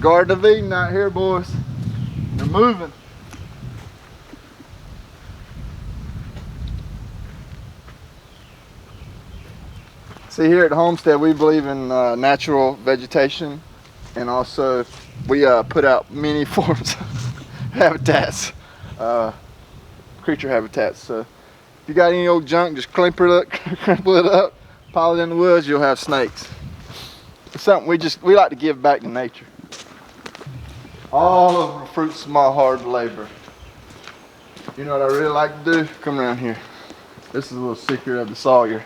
Garden of Eden out here, boys. They're moving. See, here at the homestead, we believe in natural vegetation, and also we put out many forms of habitats, creature habitats. So if you got any old junk, just crumple it up, pile it in the woods, you'll have snakes. It's something we like to give back to nature. All of the fruits of my hard labor. You know what I really like to do? Come around here. This is a little secret of the Sawyer.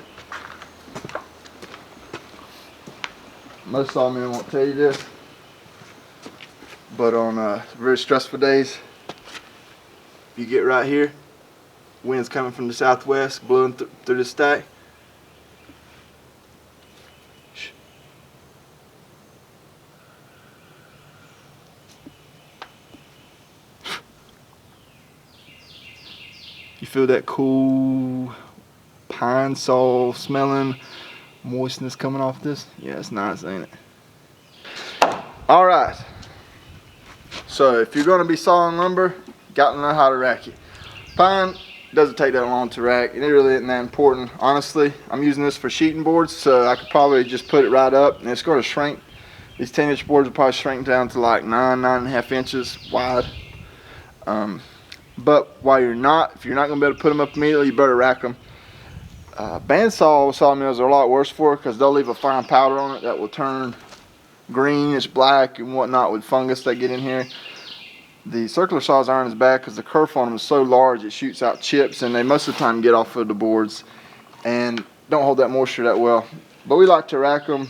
Most sawmen won't tell you this, but on very stressful days, you get right here, wind's coming from the southwest, blowing through the stack. You feel that cool pine saw smelling moistness coming off this? Yeah, it's nice, ain't it? All right. So if you're going to be sawing lumber, you got to know how to rack it. Pine doesn't take that long to rack, and it really isn't that important. Honestly, I'm using this for sheeting boards, so I could probably just put it right up, and it's going to shrink. These 10-inch boards will probably shrink down to like 9.5 inches wide. But while if you're not going to be able to put them up immediately, you better rack them. Bandsaw sawmills are a lot worse for it because they'll leave a fine powder on it that will turn greenish black and whatnot with fungus that get in here. The circular saws aren't as bad because the kerf on them is so large it shoots out chips, and they most of the time get off of the boards and don't hold that moisture that well. But we like to rack them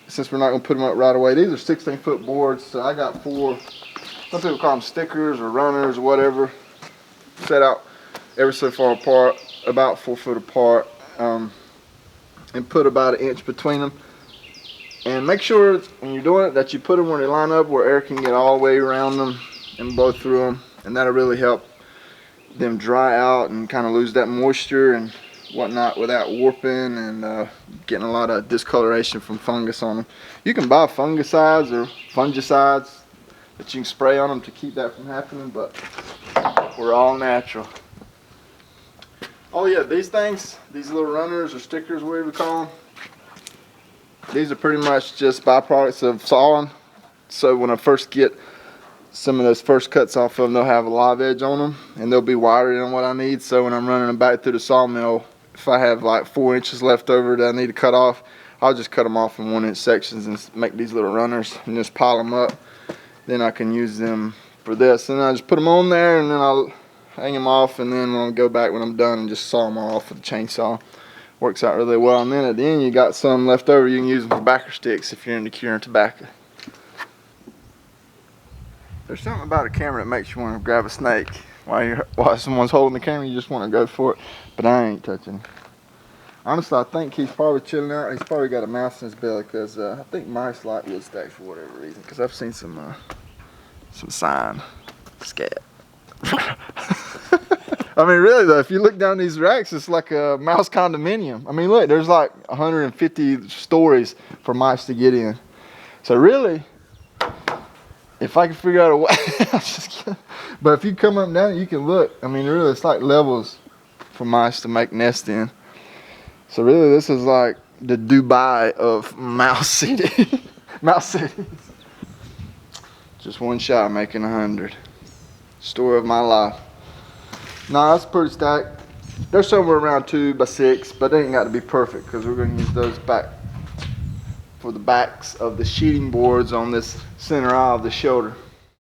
since we're not going to put them up right away. These are 16-foot boards, so I got 4. Some people call them stickers or runners or whatever, set out ever so far apart, about 4 foot apart, and put about 1 inch between them. And make sure when you're doing it that you put them where they line up, where air can get all the way around them and blow through them, and that'll really help them dry out and kind of lose that moisture and whatnot without warping and getting a lot of discoloration from fungus on them. You can buy fungicides or fungicides that you can spray on them to keep that from happening, but we're all natural. Oh yeah, these things, these little runners or stickers, whatever you call them, these are pretty much just byproducts of sawing. So when I first get some of those first cuts off of them, they'll have a live edge on them, and they'll be wider than what I need. So when I'm running them back through the sawmill, if I have like 4 inches left over that I need to cut off, I'll just cut them off in 1-inch sections and make these little runners and just pile them up. Then I can use them for this, and I just put them on there, and then I'll hang them off, and then when I go back when I'm done and just saw them all off with a chainsaw. Works out really well. And then at the end you got some left over, you can use them for backer sticks if you're into curing tobacco. There's something about a camera that makes you want to grab a snake while someone's holding the camera. You just want to go for it, but I ain't touching. Honestly, I think he's probably chilling out. He's probably got a mouse in his belly because I think mice like wood stacks for whatever reason, because I've seen some sign. Scat. I mean, really though, if you look down these racks, it's like a mouse condominium. I mean, look, there's like 150 stories for mice to get in. So really, if I can figure out a way, I'm just kidding. But if you come up and down, you can look. I mean, really, it's like levels for mice to make nests in. So really, this is like the Dubai of mouse city. Mouse cities. Just one shot making 100. Story of my life. Nah, that's pretty stacked. They're somewhere around 2 by 6, but they ain't got to be perfect because we're going to use those back for the backs of the sheeting boards on this center aisle of the shoulder.